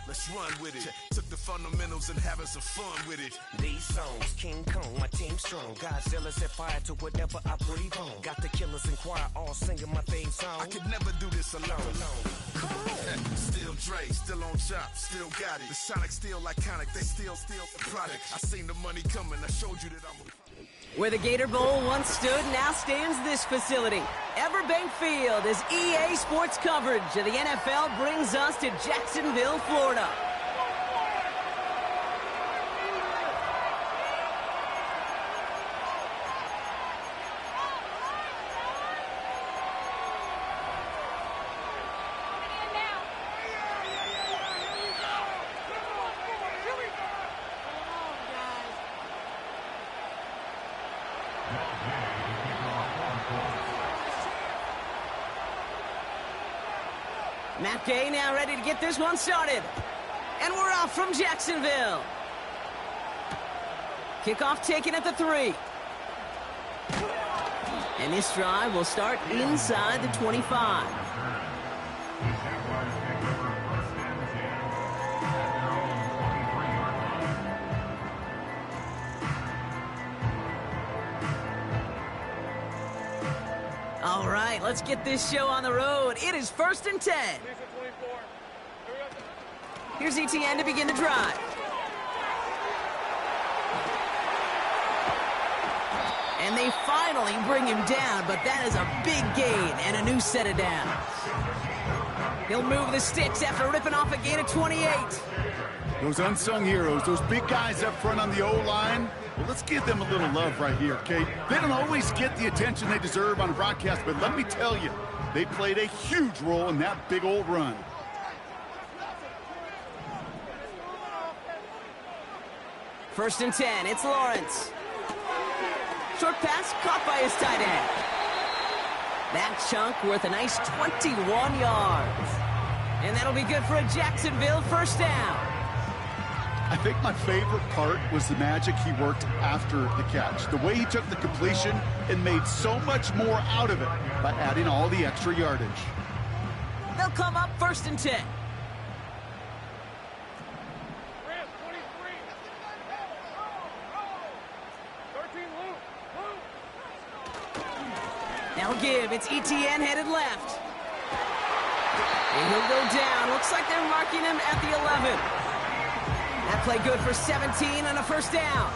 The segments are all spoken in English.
let's run with it. Took the fundamentals and having some fun with it. These songs, King Kong, my team strong. Godzilla set fire to whatever I breathe on. Got the killers in choir all singing my theme song. I could never do this alone. Come on. Still Dre, still on top, still got it. The Sonic still iconic, they still the product. I seen the money coming, I showed you that I'm a... Where the Gator Bowl once stood, now stands this facility. Everbank Field, as EA Sports coverage of the NFL brings us to Jacksonville, Florida. Matt Gay now ready to get this one started. And we're off from Jacksonville. Kickoff taken at the 3. And this drive will start inside the 25. All right, let's get this show on the road. It is 1st and 10. Here's Etienne to begin the drive. And they finally bring him down, but that is a big gain and a new set of downs. He'll move the sticks after ripping off a gain of 28. Those unsung heroes, those big guys up front on the O-line, well, let's give them a little love right here, okay? They don't always get the attention they deserve on broadcast, but let me tell you, they played a huge role in that big old run. First and 10, it's Lawrence. Short pass caught by his tight end. That chunk worth a nice 21 yards. And that'll be good for a Jacksonville first down. I think my favorite part was the magic he worked after the catch. The way he took the completion and made so much more out of it by adding all the extra yardage. They'll come up 1st and 10. Now give, it's Etienne headed left. And he'll go down. Looks like they're marking him at the 11. That play good for 17 and a first down.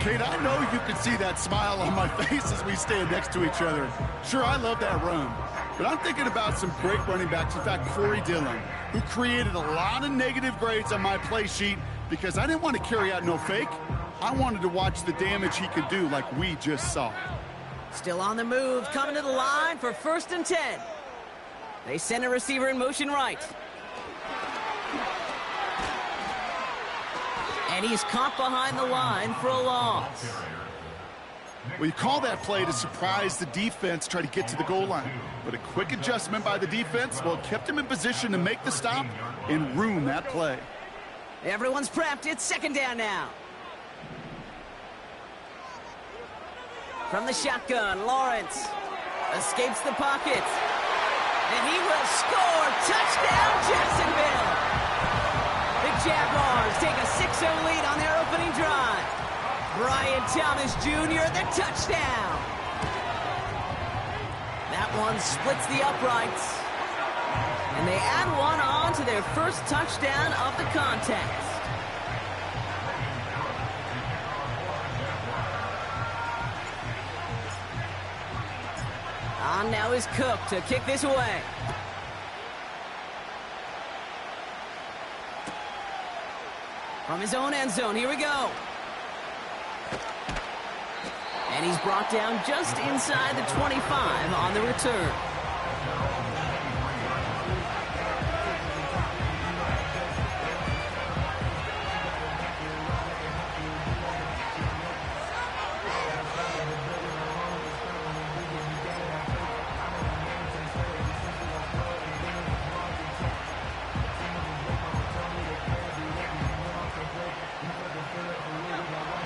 Kate, I know you can see that smile on my face as we stand next to each other. Sure, I love that run. But I'm thinking about some great running backs. In fact, Corey Dillon, who created a lot of negative grades on my play sheet because I didn't want to carry out no fake. I wanted to watch the damage he could do like we just saw. Still on the move, coming to the line for 1st and 10. They send a receiver in motion right. And he's caught behind the line for a loss. Well, you call that play to surprise the defense, try to get to the goal line. But a quick adjustment by the defense, well, it kept him in position to make the stop and ruin that play. Everyone's prepped. It's 2nd down now. From the shotgun, Lawrence escapes the pocket. And he will score. Touchdown, Jacksonville. The Jaguars take a 6-0 lead on their opening drive. Brian Thomas Jr., the touchdown. That one splits the uprights. And they add one on to their first touchdown of the contest. On now is Cook to kick this away. From his own end zone, here we go. And he's brought down just inside the 25 on the return.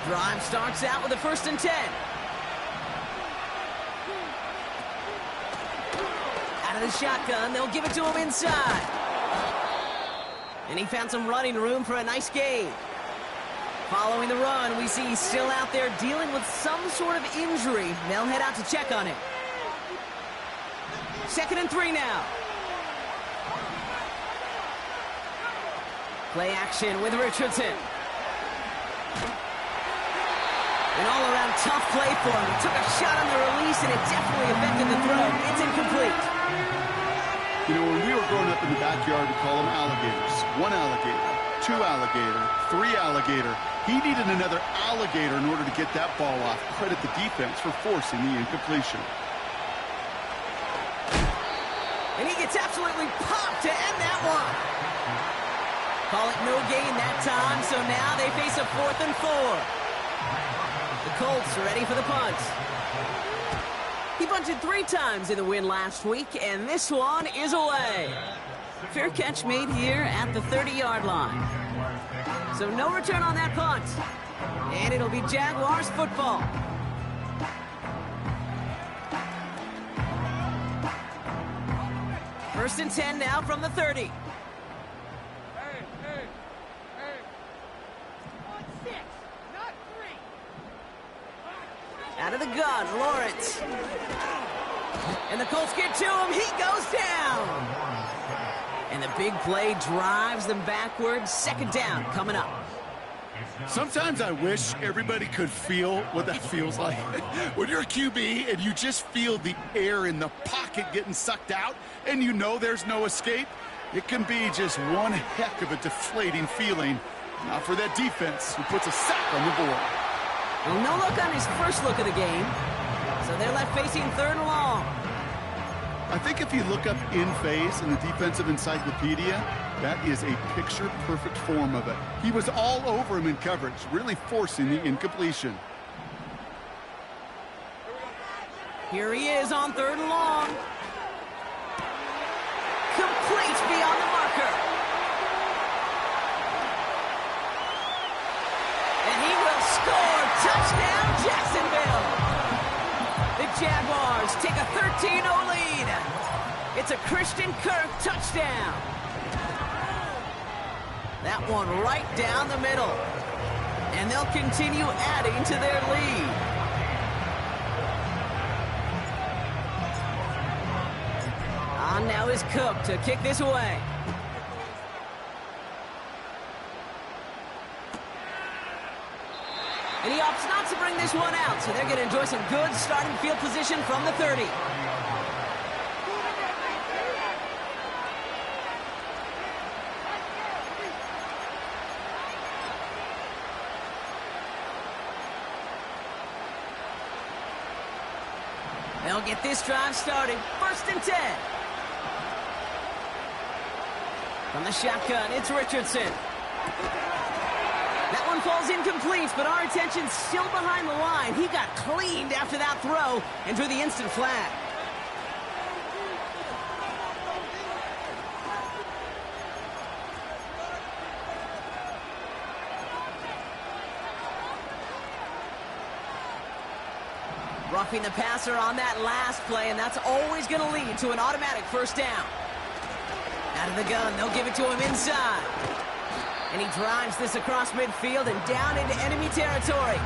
Drive starts out with a 1st and 10. Out of the shotgun, they'll give it to him inside. And he found some running room for a nice gain. Following the run, we see he's still out there dealing with some sort of injury. They'll head out to check on him. 2nd and 3 now. Play action with Richardson. An all-around tough play for him. He took a shot on the release, and it definitely affected the throw. It's incomplete. You know, when we were growing up in the backyard, we call them alligators. 1 alligator, 2 alligator, 3 alligator. He needed another alligator in order to get that ball off. Credit the defense for forcing the incompletion. And he gets absolutely popped to end that one. Call it no gain that time, so now they face a 4th and 4. The Colts are ready for the punt. He bunted 3 times in the win last week, and this one is away. Fair catch made here at the 30-yard line. So no return on that punt. And it'll be Jaguars football. First and 10 now from the 30. Out of the gun, Lawrence. And the Colts get to him. He goes down. And the big play drives them backwards. 2nd down coming up. Sometimes I wish everybody could feel what that feels like. When you're a QB and you just feel the air in the pocket getting sucked out and you know there's no escape, it can be just one heck of a deflating feeling. Not for that defense who puts a sack on the board. Well, no look on his first look of the game. So they're left facing 3rd and long. I think if you look up in phase in the defensive encyclopedia, that is a picture-perfect form of it. He was all over him in coverage, really forcing the incompletion. Here he is on 3rd and long. Complete beyond the marker. And he will score. Touchdown, Jacksonville. The Jaguars take a 13-0 lead. It's a Christian Kirk touchdown. That one right down the middle. And they'll continue adding to their lead. On now is Cook to kick this away. And he opts not to bring this one out, so they're going to enjoy some good starting field position from the 30. They'll get this drive started. 1st and 10. From the shotgun, it's Richardson. That one falls incomplete, but our attention's still behind the line. He got cleaned after that throw and drew the instant flag. Roughing the passer on that last play, and that's always going to lead to an automatic 1st down. Out of the gun, they'll give it to him inside. And he drives this across midfield and down into enemy territory.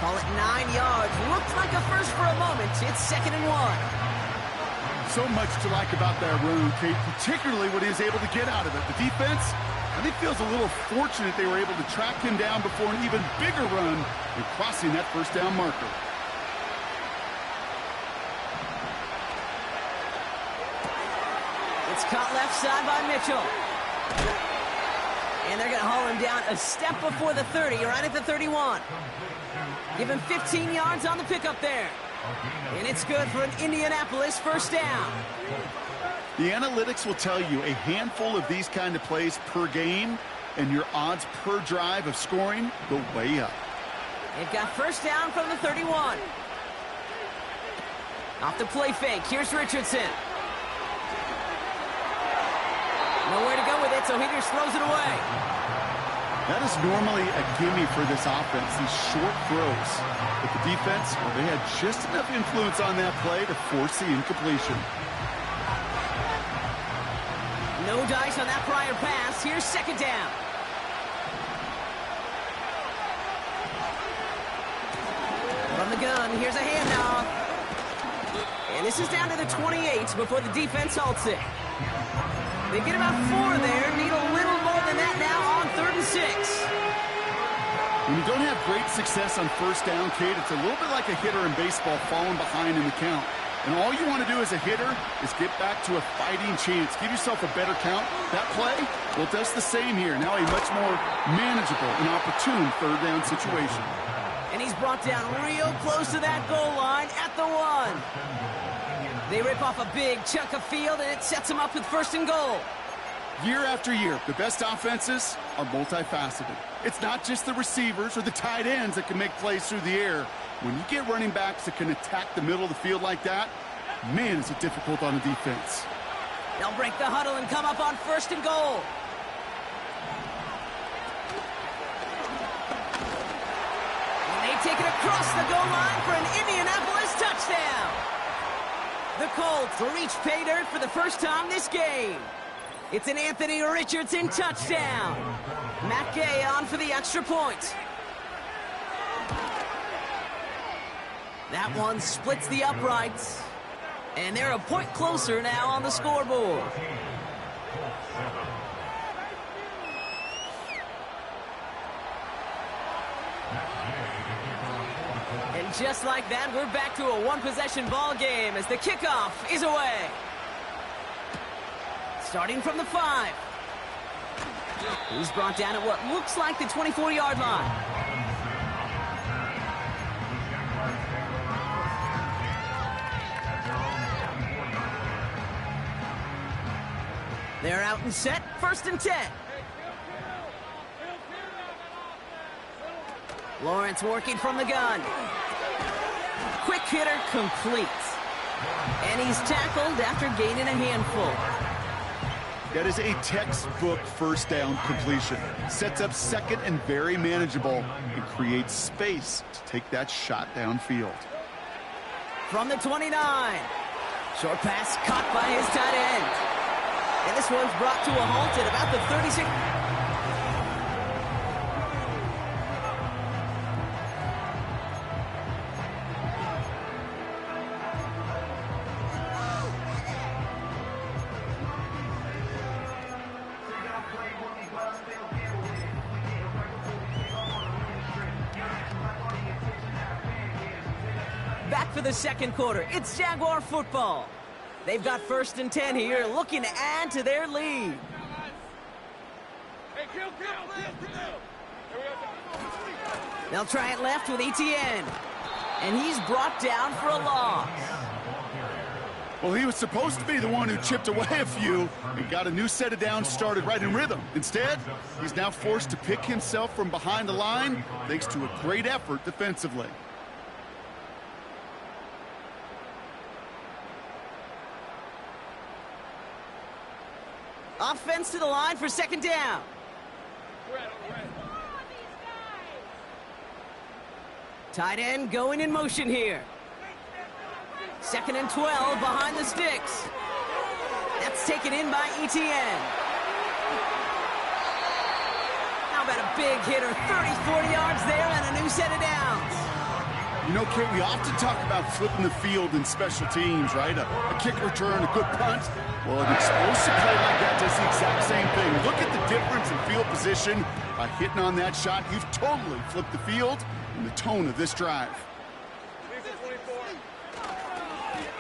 Call it 9 yards. Looked like a first for a moment. It's 2nd and 1. So much to like about that run, Kate, particularly what he was able to get out of it. The defense, I think, feels a little fortunate they were able to track him down before an even bigger run and crossing that 1st down marker. It's caught left side by Mitchell. And they're going to haul him down a step before the 30, right at the 31. Give him 15 yards on the pickup there. And it's good for an Indianapolis 1st down. The analytics will tell you a handful of these kind of plays per game, and your odds per drive of scoring go way up. They've got 1st down from the 31. Off the play fake, here's Richardson. Nowhere to go with it, so he just throws it away. That is normally a gimme for this offense, these short throws. But the defense, well, they had just enough influence on that play to force the incompletion. No dice on that prior pass. Here's second down. From the gun, here's a handoff. And this is down to the 28 before the defense halts it. They get about 4 there. Need a little more than that now on 3rd and 6. When you don't have great success on first down, Kate, it's a little bit like a hitter in baseball falling behind in the count. And all you want to do as a hitter is get back to a fighting chance. Give yourself a better count. That play, well, it does the same here. Now a much more manageable and opportune 3rd down situation. And he's brought down real close to that goal line at the 1. They rip off a big chunk of field, and it sets them up with 1st and goal. Year after year, the best offenses are multifaceted. It's not just the receivers or the tight ends that can make plays through the air. When you get running backs that can attack the middle of the field like that, man, is it difficult on the defense. They'll break the huddle and come up on 1st and goal. And they take it across the goal line for an Indianapolis touchdown. The Colts reach pay dirt for the first time this game. It's an Anthony Richardson touchdown. Matt Gay on for the extra point. That one splits the uprights. And they're a point closer now on the scoreboard. And just like that, we're back to a one-possession ball game as the kickoff is away. Starting from the 5. He's brought down at what looks like the 24-yard line. They're out and set, 1st and 10. Lawrence working from the gun. Quick hitter complete. And he's tackled after gaining a handful. That is a textbook first down completion. Sets up 2nd and very manageable and creates space to take that shot downfield. From the 29. Short pass caught by his tight end. And this one's brought to a halt at about the 36. Back for the 2nd quarter. It's Jaguar football. They've got 1st and 10 here, looking to add to their lead. They'll try it left with Etienne. And he's brought down for a loss. Well, he was supposed to be the one who chipped away a few and got a new set of downs started right in rhythm. Instead, he's now forced to pick himself from behind the line thanks to a great effort defensively. Offense to the line for 2nd down. Tight end going in motion here. 2nd and 12 behind the sticks. That's taken in by Etienne. How about a big hitter, 30-40 yards there and a new set of downs. You know, Kate, we often talk about flipping the field in special teams, right? A kick return, a good punt. Well, an explosive play like that does the exact same thing. Look at the difference in field position. By hitting on that shot, you've totally flipped the field and the tone of this drive.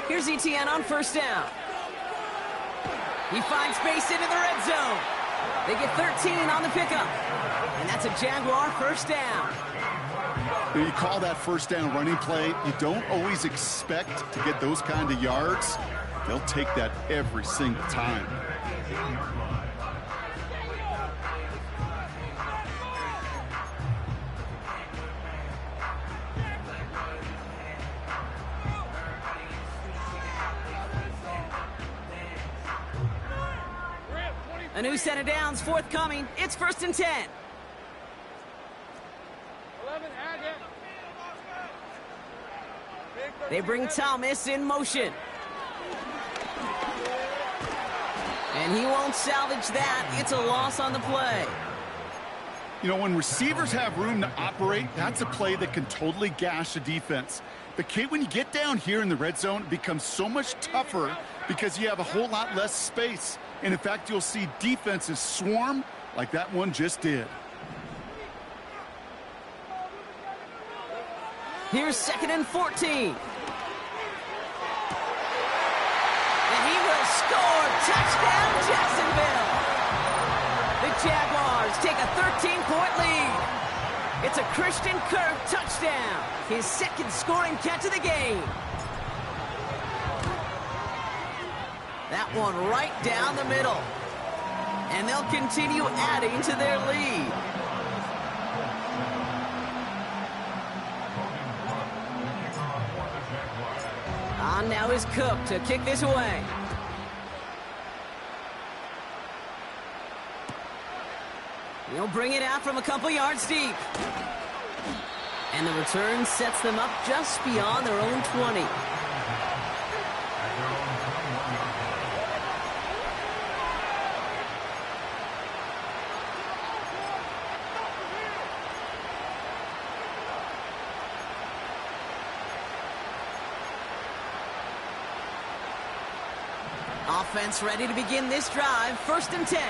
Here's Etienne on 1st down. He finds space into the red zone. They get 13 on the pickup. And that's a Jaguar 1st down. When you call that 1st down running play, you don't always expect to get those kind of yards. They'll take that every single time. A new set of downs forthcoming. It's 1st and 10. They bring Thomas in motion. And he won't salvage that. It's a loss on the play. You know, when receivers have room to operate, that's a play that can totally gash a defense. But, Kate, when you get down here in the red zone, it becomes so much tougher because you have a whole lot less space. And, in fact, you'll see defenses swarm like that one just did. Here's 2nd and 14. And he will score. Touchdown, Jacksonville. The Jaguars take a 13-point lead. It's a Christian Kirk touchdown. His 2nd scoring catch of the game. That one right down the middle. And they'll continue adding to their lead. On now is Cook to kick this away. He'll bring it out from a couple yards deep. And the return sets them up just beyond their own 20. Offense ready to begin this drive. 1st and 10.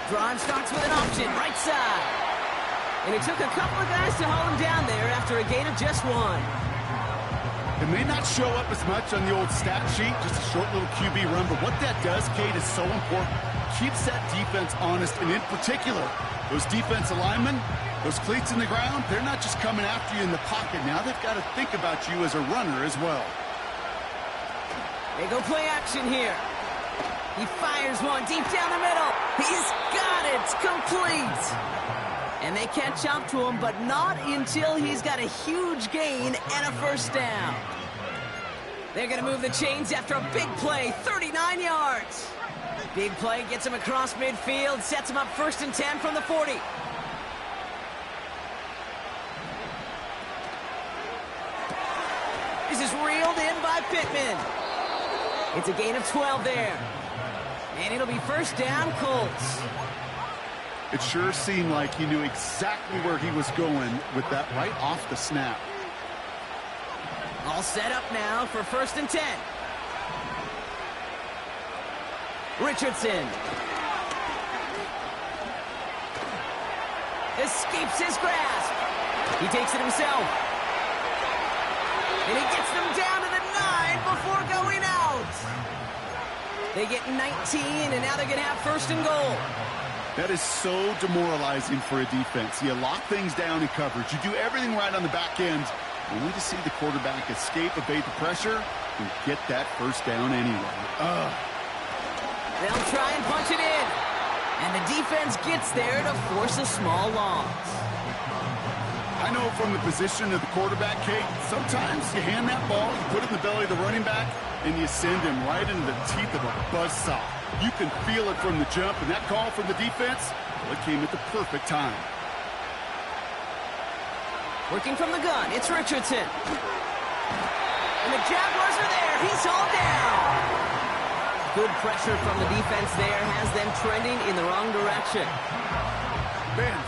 Drive starts with an option, right side. And it took a couple of guys to hold him down there after a gain of just 1. It may not show up as much on the old stat sheet, just a short little QB run, but what that does, Kate, is so important. Keeps that defense honest, and in particular, those defensive linemen, those cleats in the ground, they're not just coming after you in the pocket. Now they've got to think about you as a runner as well. They go play action here. He fires one deep down the middle. He's got it. It's complete. And they catch up to him, but not until he's got a huge gain and a 1st down. They're going to move the chains after a big play, 39 yards. Big play gets him across midfield, sets him up 1st and 10 from the 40. This is reeled in by Pittman. It's a gain of 12 there. And it'll be 1st down, Colts. It sure seemed like he knew exactly where he was going with that right off the snap. All set up now for 1st and 10. Richardson. Escapes his grasp. He takes it himself. And he gets them down to the 9 before going out. They get 19, and now they're going to have 1st and goal. That is so demoralizing for a defense. You lock things down in coverage. You do everything right on the back end. Only to see the quarterback escape, evade the pressure, and get that 1st down anyway. They'll try and punch it in. And the defense gets there to force a small loss. I know from the position of the quarterback, Kate, sometimes you hand that ball, you put it in the belly of the running back, and you send him right into the teeth of a buzzsaw. You can feel it from the jump, and that call from the defense, well, it came at the perfect time. Working from the gun, it's Richardson. And the Jaguars are there. He's hauled down. Good pressure from the defense there has them trending in the wrong direction. Bend.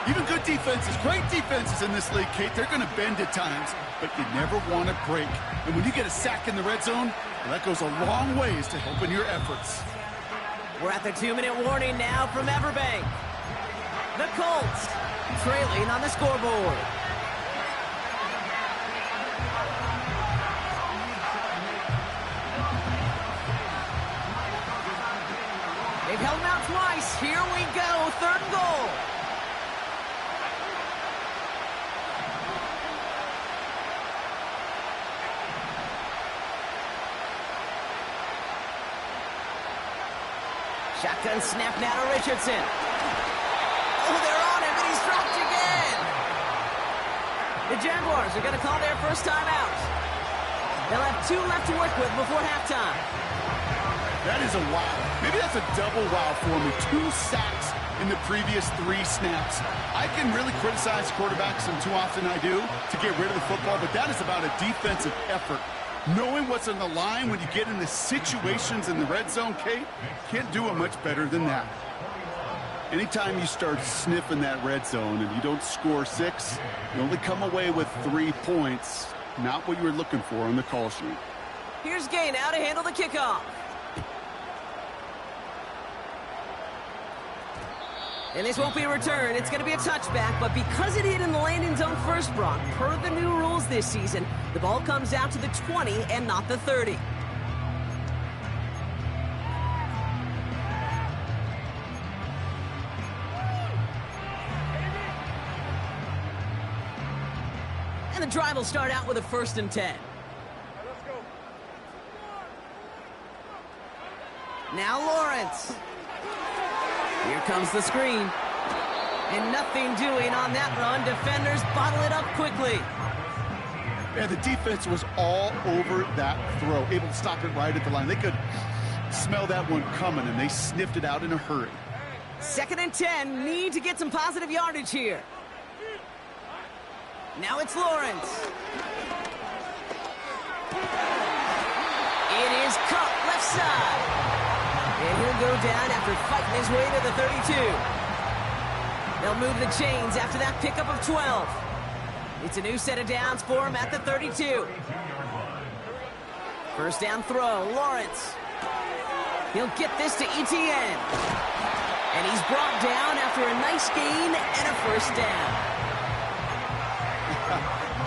Even good defenses, great defenses in this league, Kate, they're going to bend at times, but you never want to break. And when you get a sack in the red zone, well, that goes a long ways to helping your efforts. We're at the 2-minute warning now from Everbank. The Colts trailing on the scoreboard. They've held him out twice. Here we go, 3rd and goal. Shotgun snap now to Richardson. Oh, they're on him, and he's dropped again. The Jaguars are going to call their 1st time out. They'll have 2 left to work with before halftime. That is a wow. Maybe that's a double wow for me. 2 sacks in the previous 3 snaps. I can really criticize quarterbacks, and too often I do, to get rid of the football, but that is about a defensive effort. Knowing what's on the line when you get into situations in the red zone, Kate, can't do it much better than that. Anytime you start sniffing that red zone and you don't score 6, you only come away with 3 points. Not what you were looking for on the call sheet. Here's Gay now to handle the kickoff. And this won't be a return. It's going to be a touchback, but because it hit in the landing zone first, Brock, per the new rules this season, the ball comes out to the 20 and not the 30. And the drive will start out with a 1st and 10. Now Lawrence. Here comes the screen. And nothing doing on that run. Defenders bottle it up quickly. Yeah, the defense was all over that throw, able to stop it right at the line. They could smell that one coming, and they sniffed it out in a hurry. 2nd and 10. Need to get some positive yardage here. Now it's Lawrence. It is Cup left side. And he'll go down after fighting his way to the 32. They'll move the chains after that pickup of 12. It's a new set of downs for him at the 32. 1st down throw, Lawrence. He'll get this to ETN. And he's brought down after a nice gain and a 1st down.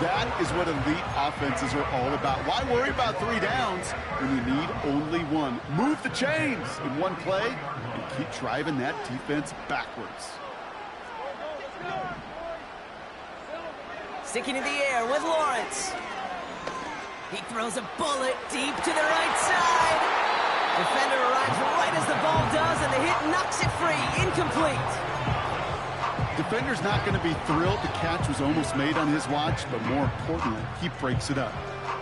That is what elite offenses are all about. Why worry about 3 downs when you need only 1? Move the chains in one play and keep driving that defense backwards. Sticking in the air with Lawrence. He throws a bullet deep to the right side. Defender arrives right as the ball does, and the hit knocks it free. Incomplete. Defender's not going to be thrilled the catch was almost made on his watch, but more importantly, he breaks it up.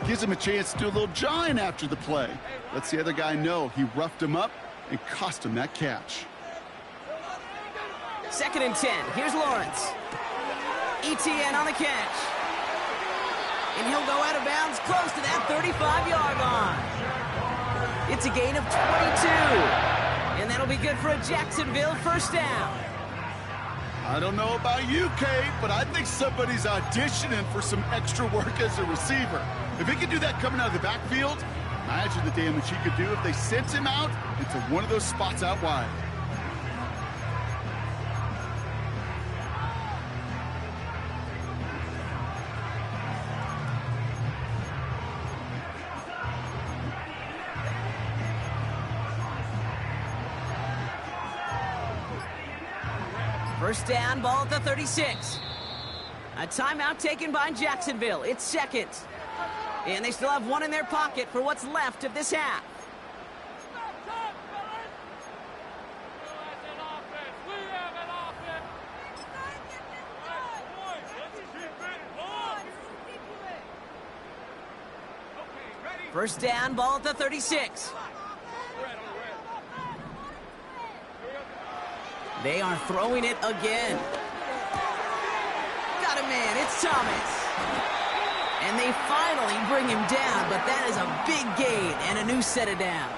Gives him a chance to do a little jawing after the play. Lets the other guy know he roughed him up and cost him that catch. 2nd and 10. Here's Lawrence. ETN on the catch. And he'll go out of bounds close to that 35-yard line. It's a gain of 22. And that'll be good for a Jacksonville 1st down. I don't know about you, Kate, but I think somebody's auditioning for some extra work as a receiver. If he could do that coming out of the backfield, imagine the damage he could do if they sent him out into one of those spots out wide. First down, ball at the 36. A timeout taken by Jacksonville. It's 2nd. And they still have 1 in their pocket for what's left of this half. First down, ball at the 36. They are throwing it again. Got a man, it's Thomas. And they finally bring him down, but that is a big gain and a new set of downs.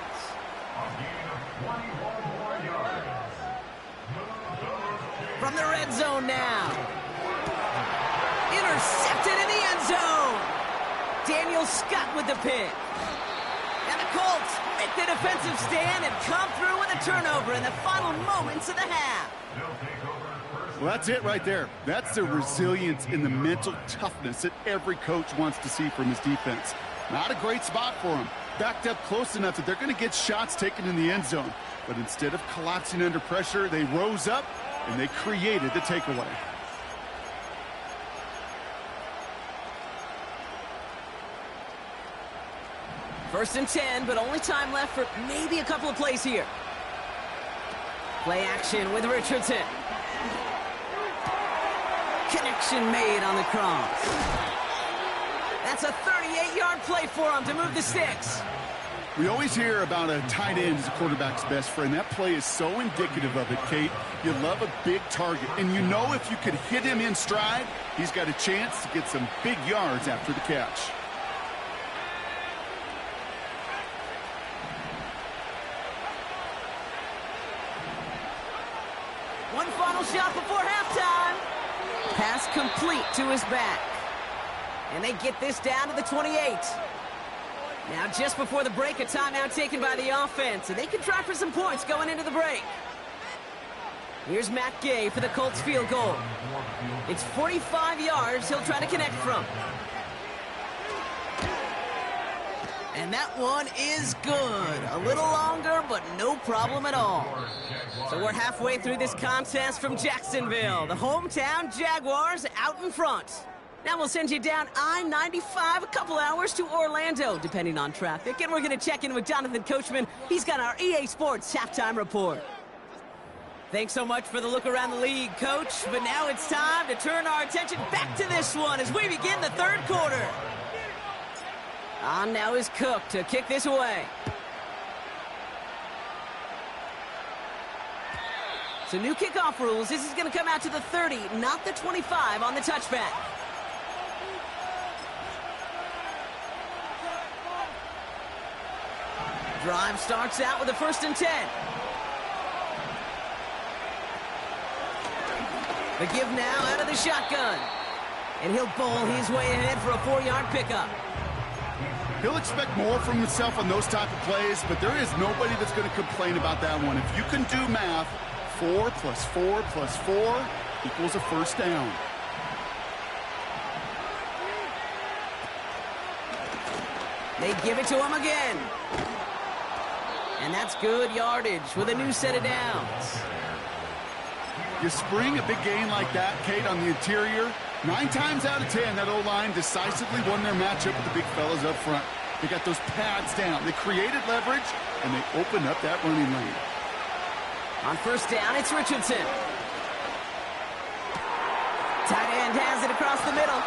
From the red zone now. Intercepted in the end zone. Daniel Scott with the pick. And the Colts make the defensive stand and come through with a turnover in the final moments of the half. Well, that's it right there. That's the resilience and the mental toughness that every coach wants to see from his defense. Not a great spot for him. Backed up close enough that they're going to get shots taken in the end zone. But instead of collapsing under pressure, they rose up and they created the takeaway. First and 10, but only time left for maybe a couple of plays here. Play action with Richardson. Connection made on the cross. That's a 38-yard play for him to move the sticks. We always hear about a tight end as a quarterback's best friend. That play is so indicative of it, Kate. You love a big target, and you know if you could hit him in stride, he's got a chance to get some big yards after the catch. One final shot before halftime. Pass complete to his back. And they get this down to the 28. Now, just before the break, a timeout taken by the offense, and they can try for some points going into the break. Here's Matt Gay for the Colts field goal. It's 45 yards he'll try to connect from. And that one is good. A little longer, but no problem at all. So we're halfway through this contest from Jacksonville. The hometown Jaguars out in front. Now we'll send you down I-95 a couple hours to Orlando, depending on traffic. And we're going to check in with Jonathan Coachman. He's got our EA Sports halftime report. Thanks so much for the look around the league, Coach. But now it's time to turn our attention back to this one as we begin the third quarter. On now is Cook to kick this away. So new kickoff rules. This is going to come out to the 30, not the 25 on the touchback. Drive starts out with a 1st and 10. The give now out of the shotgun. And he'll bowl his way ahead for a 4-yard pickup. He'll expect more from himself on those type of plays, but there is nobody that's going to complain about that one. If you can do math, 4 plus 4 plus 4 equals a first down. They give it to him again. And that's good yardage with a new set of downs. You spring a big gain like that, Kate, on the interior, 9 times out of 10, that O-line decisively won their matchup with the big fellas up front. They got those pads down. They created leverage, and they opened up that running lane. On 1st down, it's Richardson. Tight end has it across the middle.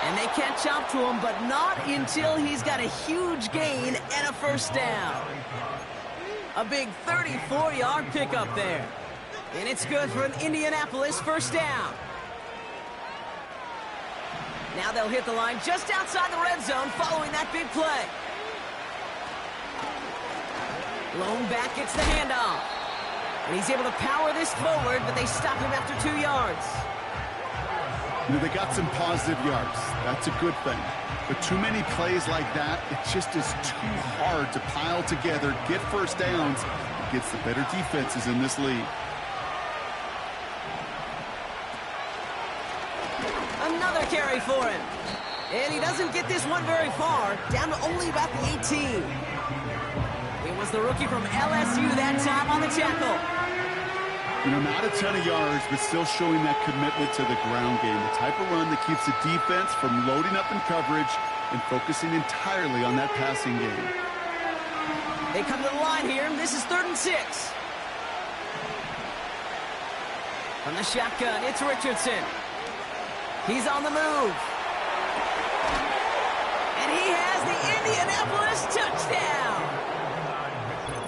And they catch up to him, but not until he's got a huge gain and a 1st down. A big 34-yard pickup there. And it's good for an Indianapolis 1st down. Now they'll hit the line just outside the red zone following that big play. Lone back gets the handoff. And he's able to power this forward, but they stop him after 2 yards. You know, they got some positive yards. That's a good thing. But too many plays like that, it just is too hard to pile together, get 1st downs against the better defenses in this league. Another carry for him. And he doesn't get this one very far, down to only about the 18. It was the rookie from LSU that time on the tackle. You know, not a ton of yards, but still showing that commitment to the ground game. The type of run that keeps the defense from loading up in coverage and focusing entirely on that passing game. They come to the line here. This is 3rd and 6. From the shotgun, it's Richardson. He's on the move. And he has the Indianapolis touchdown.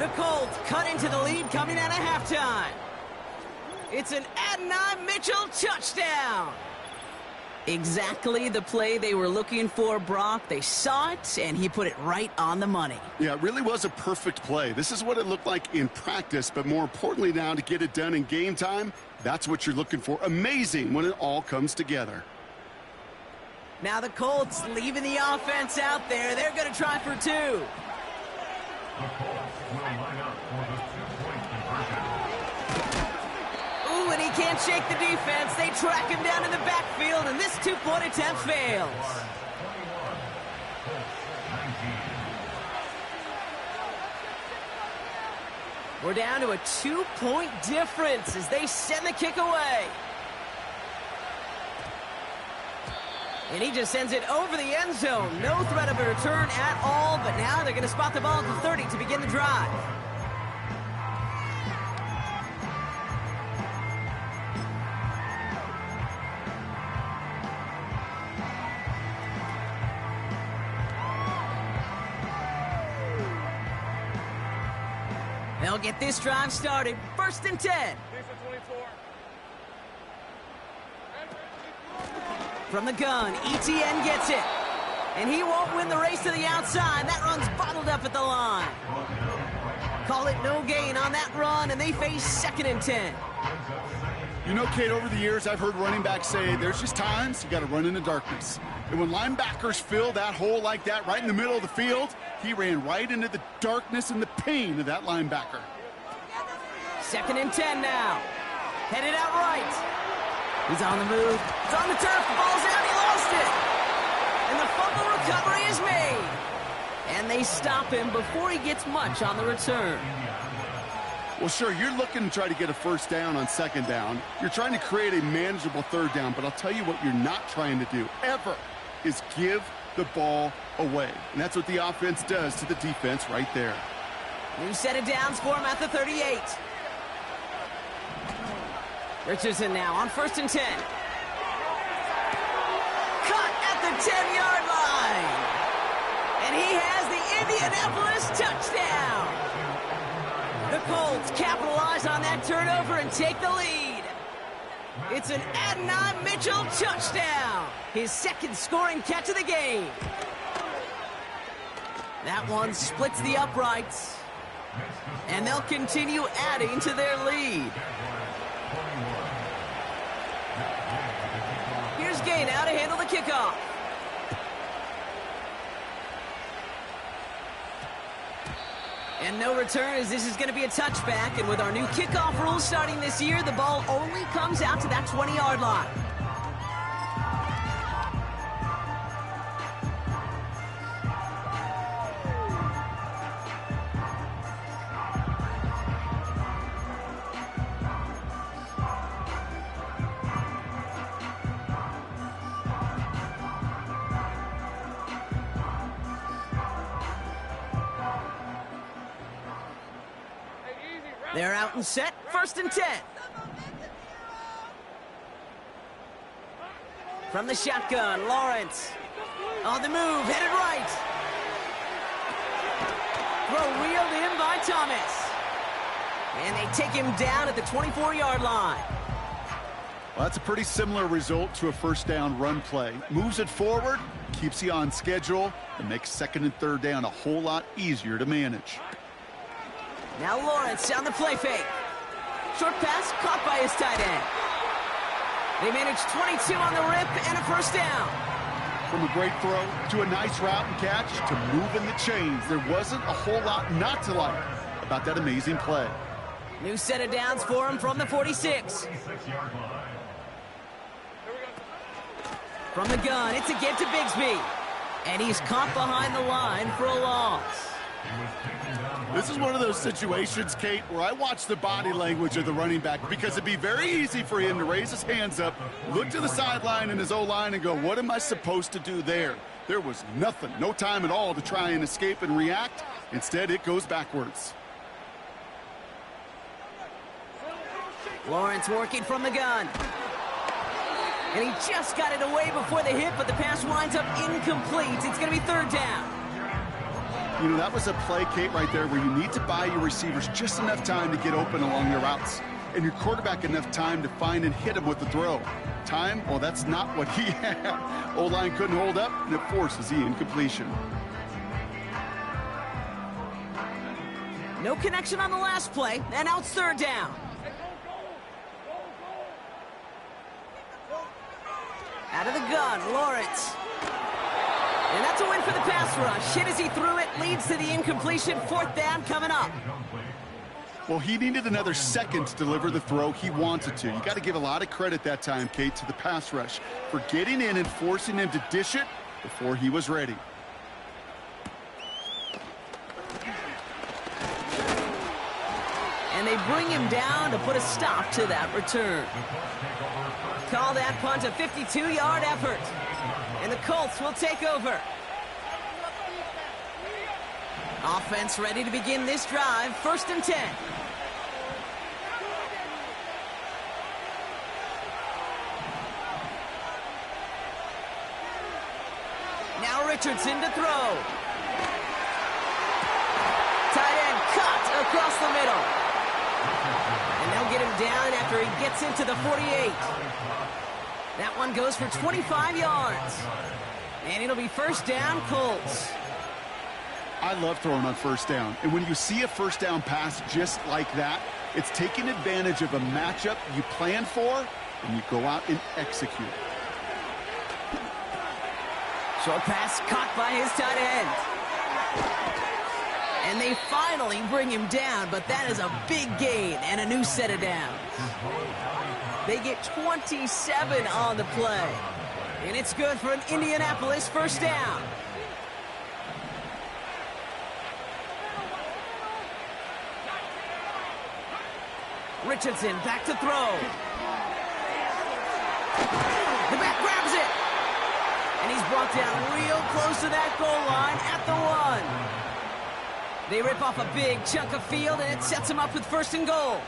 The Colts cut into the lead coming out of halftime. It's an Adonai Mitchell touchdown. Exactly the play they were looking for, Brock. They saw it, and he put it right on the money. Yeah, it really was a perfect play. This is what it looked like in practice, but more importantly now to get it done in game time, that's what you're looking for. Amazing when it all comes together. Now the Colts leaving the offense out there. They're going to try for 2. Ooh, and he can't shake the defense. They track him down in the backfield, and this 2-point attempt fails. We're down to a 2-point difference as they send the kick away. And he just sends it over the end zone. No threat of a return at all, but now they're going to spot the ball at the 30 to begin the drive. They'll get this drive started. 1st and 10. From the gun, ETN gets it. And he won't win the race to the outside. That run's bottled up at the line. call it no gain on that run, and they face 2nd and 10. You know, Kate, over the years, I've heard running backs say there's just times you got to run in the darkness. And when linebackers fill that hole like that right in the middle of the field, he ran right into the darkness and the pain of that linebacker. 2nd and 10 now. Headed out right. He's on the move. He's on the turf. The ball's out. He lost it. And the fumble recovery is made. And they stop him before he gets much on the return. Well, sure, you're looking to try to get a first down on 2nd down. You're trying to create a manageable 3rd down, but I'll tell you what you're not trying to do, ever, is give the ball away. And that's what the offense does to the defense right there. New set of downs for him at the 38. Richardson now on 1st and 10. Cut at the 10-yard line. And he has the Indianapolis touchdown. The Colts capitalize on that turnover and take the lead. It's an Adonai Mitchell touchdown. His 2nd scoring catch of the game. That one splits the uprights. And they'll continue adding to their lead. Here's Gay now to handle the kickoff. And no return, as this is going to be a touchback. And with our new kickoff rules starting this year, the ball only comes out to that 20-yard line. They're out and set, 1st and 10. From the shotgun, Lawrence. On the move, headed right. Throw wheeled in by Thomas. And they take him down at the 24-yard line. Well, that's a pretty similar result to a 1st down run play. Moves it forward, keeps you on schedule, and makes 2nd and 3rd down a whole lot easier to manage. Now Lawrence on the play fake. Short pass caught by his tight end. They manage 22 on the rip and a 1st down. From a great throw to a nice route and catch to moving the chains, there wasn't a whole lot not to like about that amazing play. New set of downs for him from the 46. From the gun, it's again to Bigsby. And he's caught behind the line for a loss. This is one of those situations, Kate, where I watch the body language of the running back because it'd be very easy for him to raise his hands up, look to the sideline and his O-line and go, what am I supposed to do there? There was nothing, no time at all to try and escape and react. Instead, it goes backwards. Lawrence working from the gun. And he just got it away before the hit, but the pass winds up incomplete. It's going to be 3rd down. You know, that was a play, Kate, right there where you need to buy your receivers just enough time to get open along their routes. And your quarterback enough time to find and hit him with the throw. Time? Well, that's not what he had. O-line couldn't hold up, and it forces the incompletion. No connection on the last play, and now it's 3rd down. Out of the gun, Lawrence. And that's a win for the pass rush. Hit as he threw it, leads to the incompletion. 4th down coming up. Well, he needed another second to deliver the throw he wanted to. You got to give a lot of credit that time, Kate, to the pass rush for getting in and forcing him to dish it before he was ready. And they bring him down to put a stop to that return. Call that punt a 52-yard effort. And the Colts will take over. Offense ready to begin this drive. 1st and 10. Now Richardson to throw. Tight end cut across the middle. And they'll get him down after he gets into the 48. That one goes for 25 yards. And it'll be 1st down, Colts. I love throwing on first down. And when you see a first down pass just like that, it's taking advantage of a matchup you planned for, and you go out and execute. Short pass caught by his tight end. And they finally bring him down, but that is a big gain and a new set of downs. They get 27 on the play. And it's good for an Indianapolis first down. Richardson back to throw. The back grabs it. And he's brought down real close to that goal line at the 1. They rip off a big chunk of field, and it sets him up with first and goal.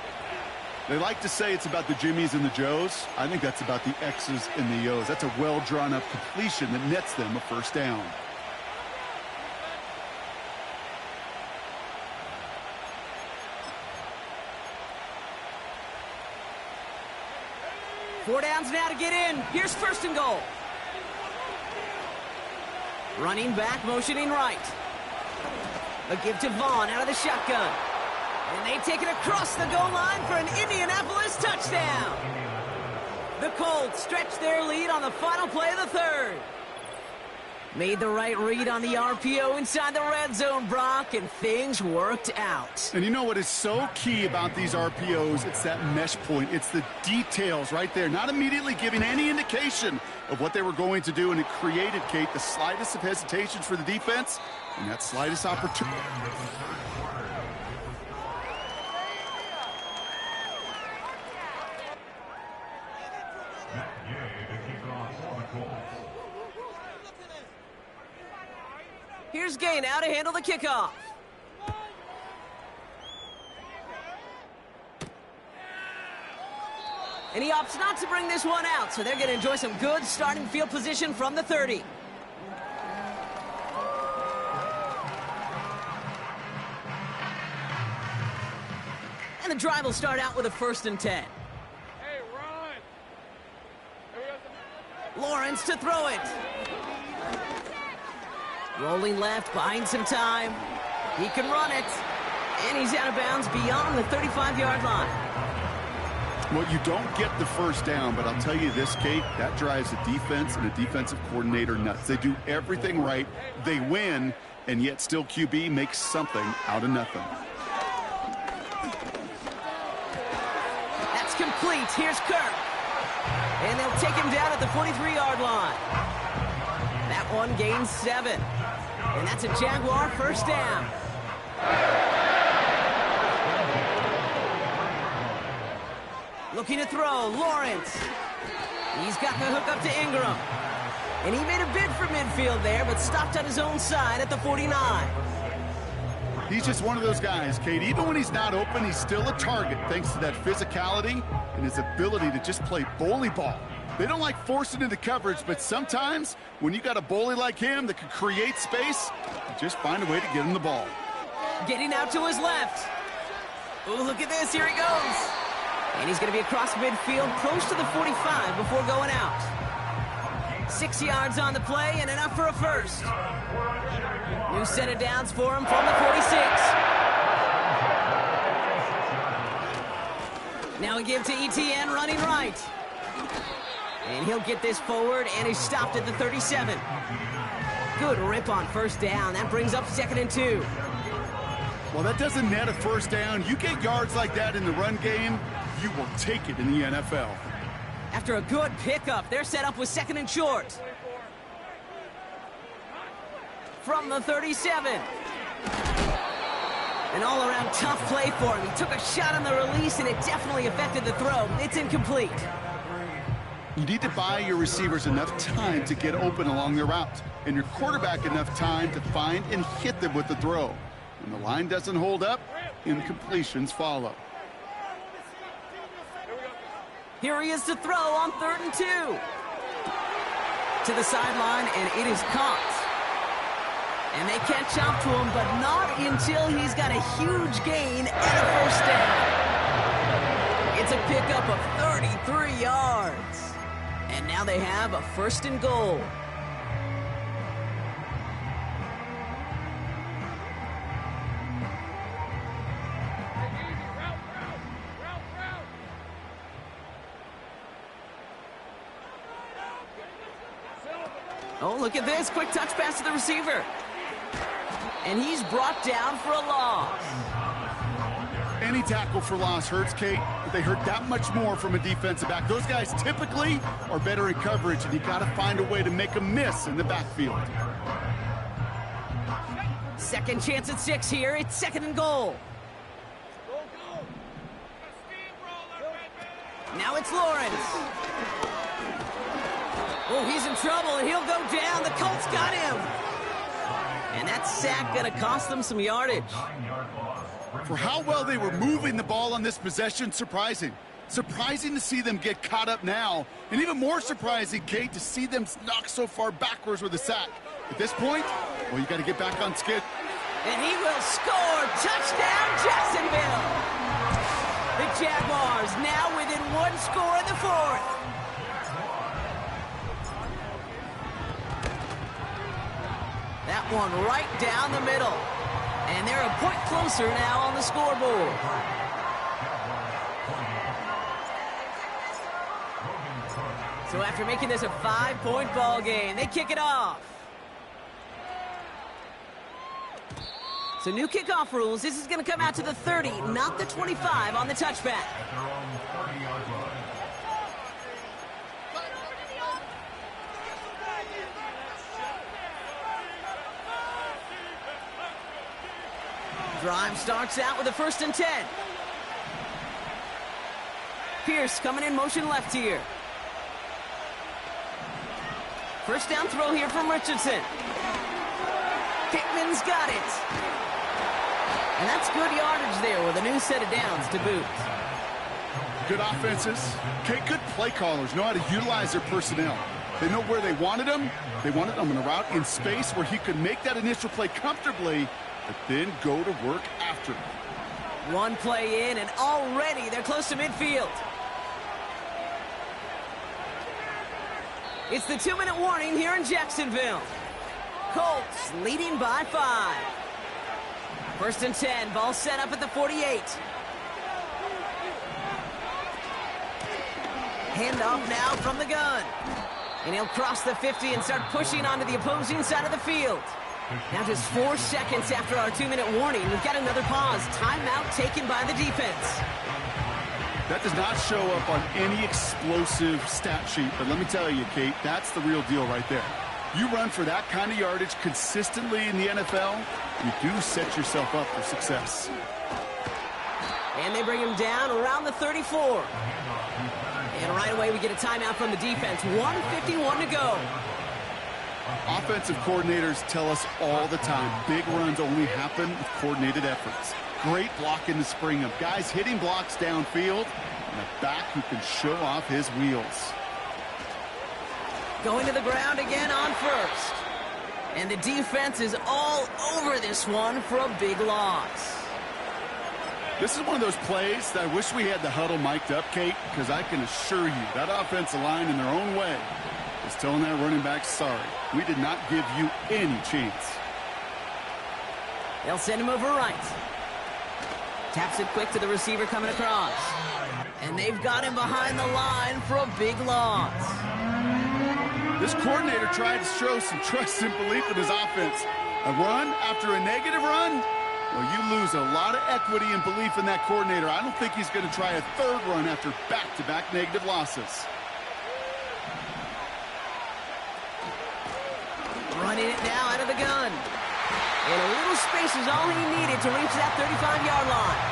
They like to say it's about the Jimmies and the Joes. I think that's about the X's and the O's. That's a well-drawn-up completion that nets them a first down. Four downs now to get in. Here's first and goal. Running back, motioning right. A give to Vaughn out of the shotgun. And they take it across the goal line for an Indianapolis touchdown. The Colts stretch their lead on the final play of the third. Made the right read on the RPO inside the red zone, Brock, and things worked out. And you know what is so key about these RPOs? It's that mesh point. It's the details right there. Not immediately giving any indication of what they were going to do, and it created, Kate, the slightest of hesitations for the defense and that slightest opportunity. Here's Gay now to handle the kickoff. And he opts not to bring this one out, so they're going to enjoy some good starting field position from the 30. And the drive will start out with a 1st and 10. Hey, run! Lawrence to throw it. Rolling left, buying some time. He can run it. And he's out of bounds beyond the 35-yard line. Well, you don't get the first down, but I'll tell you this, Kate, that drives the defense and a defensive coordinator nuts. They do everything right. They win, and yet still QB makes something out of nothing. That's complete. Here's Kirk. And they'll take him down at the 43-yard line. That one gains 7. And that's a Jaguar first down. Looking to throw, Lawrence. He's got the hook up to Ingram. And he made a bid for midfield there, but stopped on his own side at the 49. He's just one of those guys, Kate. Even when he's not open, he's still a target thanks to that physicality and his ability to just play bully ball. They don't like forcing into coverage, but sometimes when you got a bully like him that can create space, you just find a way to get him the ball. Getting out to his left. Oh, look at this. Here he goes. And he's going to be across midfield, close to the 45 before going out. 6 yards on the play and enough for a first. New set of downs for him from the 46. Now we give to ETN running right. And he'll get this forward, and he's stopped at the 37. Good rip on first down. That brings up 2nd and 2. Well, that doesn't net a first down. You get yards like that in the run game, you will take it in the NFL. After a good pickup, they're set up with 2nd and short. From the 37. An all-around tough play for him. He took a shot on the release, and it definitely affected the throw. It's incomplete. You need to buy your receivers enough time to get open along their route, and your quarterback enough time to find and hit them with the throw. When the line doesn't hold up, incompletions follow. Here he is to throw on 3rd and 2. To the sideline, and it is caught. And they catch up to him, but not until he's got a huge gain and a first down. It's a pickup of 33 yards. And now they have a 1st and goal. Oh, look at this. Quick touch pass to the receiver. And he's brought down for a loss. Any tackle for loss hurts, Kate, but they hurt that much more from a defensive back. Those guys typically are better in coverage, and you got to find a way to make a miss in the backfield. Second chance at 6 here. It's 2nd and goal. Now it's Lawrence. Oh, he's in trouble, and he'll go down. The Colts got him. And that sack going to cost them some yardage. For how well they were moving the ball on this possession, surprising. Surprising to see them get caught up now. And even more surprising, Kate, to see them knock so far backwards with a sack. At this point, well, you got to get back on skid. And he will score. Touchdown, Jacksonville. The Jaguars now within 1 score in the 4th. That one right down the middle. And they're a point closer now on the scoreboard. So after making this a 5-point ball game, they kick it off. So new kickoff rules. This is going to come out to the 30, not the 25 on the touchback. Drive starts out with a 1st and 10. Pierce coming in motion left here. First down throw here from Richardson. Pittman's got it. And that's good yardage there with a new set of downs to boot. Good offenses. Okay, good play callers know how to utilize their personnel. They know where they wanted them. They wanted them in a route in space where he could make that initial play comfortably, but then go to work after. One play in, and already they're close to midfield. It's the 2-minute warning here in Jacksonville. Colts leading by 5. 1st and 10, ball set up at the 48. Handoff now from the gun. And he'll cross the 50 and start pushing onto the opposing side of the field. Now just 4 seconds after our 2-minute warning, we've got another pause. Timeout taken by the defense. That does not show up on any explosive stat sheet, but let me tell you, Kate, that's the real deal right there. You run for that kind of yardage consistently in the NFL, you do set yourself up for success. And they bring him down around the 34. And right away we get a timeout from the defense. 1:51 to go. Offensive coordinators tell us all the time, big runs only happen with coordinated efforts. Great blocking to spring them. Guys hitting blocks downfield, and a back who can show off his wheels. Going to the ground again on 1st. And the defense is all over this one for a big loss. This is one of those plays that I wish we had the huddle mic'd up, Kate, because I can assure you that offensive line in their own way is telling that running back, sorry, we did not give you any chance. They'll send him over right. Taps it quick to the receiver coming across. And they've got him behind the line for a big loss. This coordinator tried to show some trust and belief in his offense. A run after a negative run? Well, you lose a lot of equity and belief in that coordinator. I don't think he's going to try a 3rd run after back-to-back negative losses. Running it now out of the gun. And a little space is all he needed to reach that 35-yard line.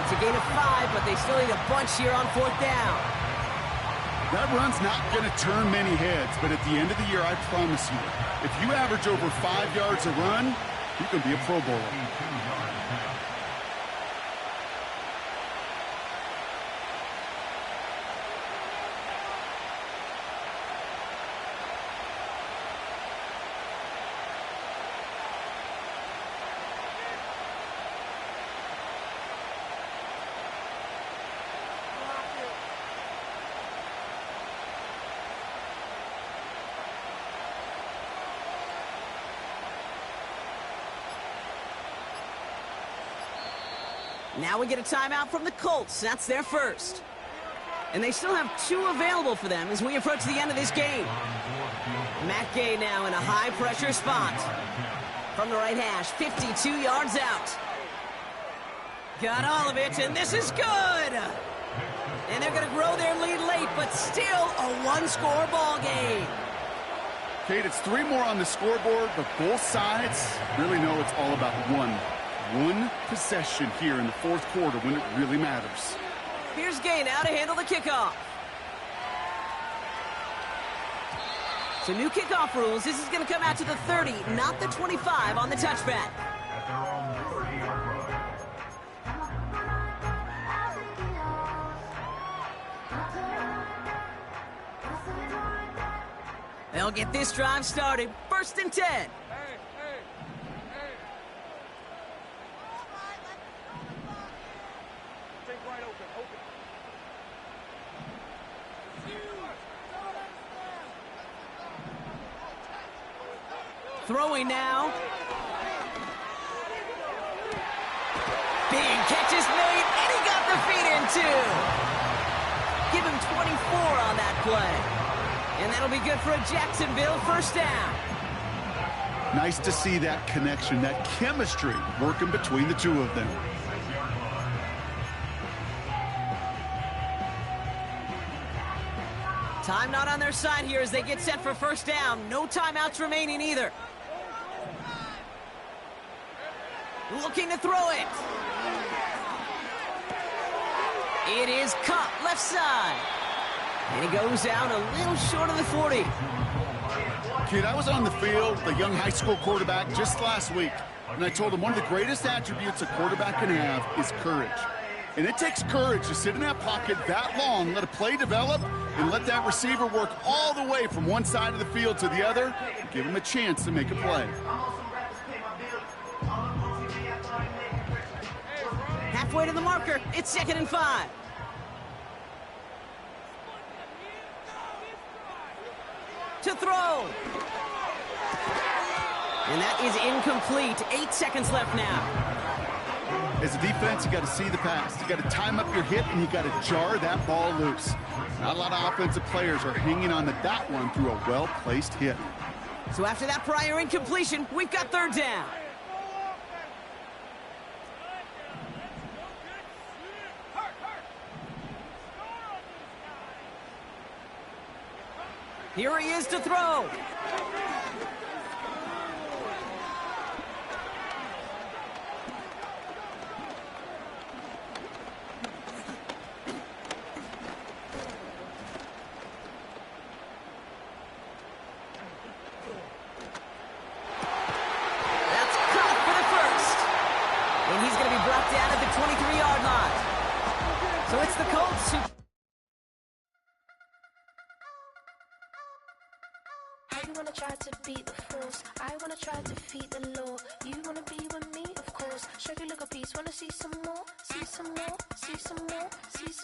It's a gain of 5, but they still need a bunch here on 4th down. That run's not going to turn many heads, but at the end of the year, I promise you, if you average over 5 yards a run, you can be a Pro Bowler. Now we get a timeout from the Colts. That's their first. And they still have 2 available for them as we approach the end of this game. Matt Gay now in a high-pressure spot. From the right hash, 52 yards out. Got all of it, and this is good! And they're going to grow their lead late, but still a one-score ball game. Kate, it's 3 more on the scoreboard, but both sides really know it's all about one possession here in the fourth quarter when it really matters. Here's Gay now to handle the kickoff. So new kickoff rules. This is going to come out to the 30, not the 25 on the touchback. They'll get this drive started. 1st and 10. Hey. Think right open. Throwing now. Big catch is made, and he got the feet in too. Give him 24 on that play. And that'll be good for a Jacksonville 1st down. Nice to see that connection, that chemistry working between the two of them. Time not on their side here as they get set for 1st down. No timeouts remaining either. Looking to throw it. It is caught left side. And he goes out a little short of the 40. Kid, I was on the field, the young high school quarterback, just last week. And I told him one of the greatest attributes a quarterback can have is courage. And it takes courage to sit in that pocket that long, let a play develop, and let that receiver work all the way from one side of the field to the other, and give him a chance to make a play. Halfway to the marker, it's 2nd and 5. To throw. And that is incomplete. 8 seconds left now. As a defense, you got to see the pass. You got to time up your hit, and you got to jar that ball loose. Not a lot of offensive players are hanging on to that one through a well-placed hit. So after that prior incompletion, we've got 3rd down. Here he is to throw. That's caught for the 1st. And he's going to be brought down at the 23-yard line. So it's the Colts who... You wanna try to beat the force, I wanna try to defeat the law. You wanna be with me, of course. Show you look a piece, wanna see some more, see some more, see some more, see some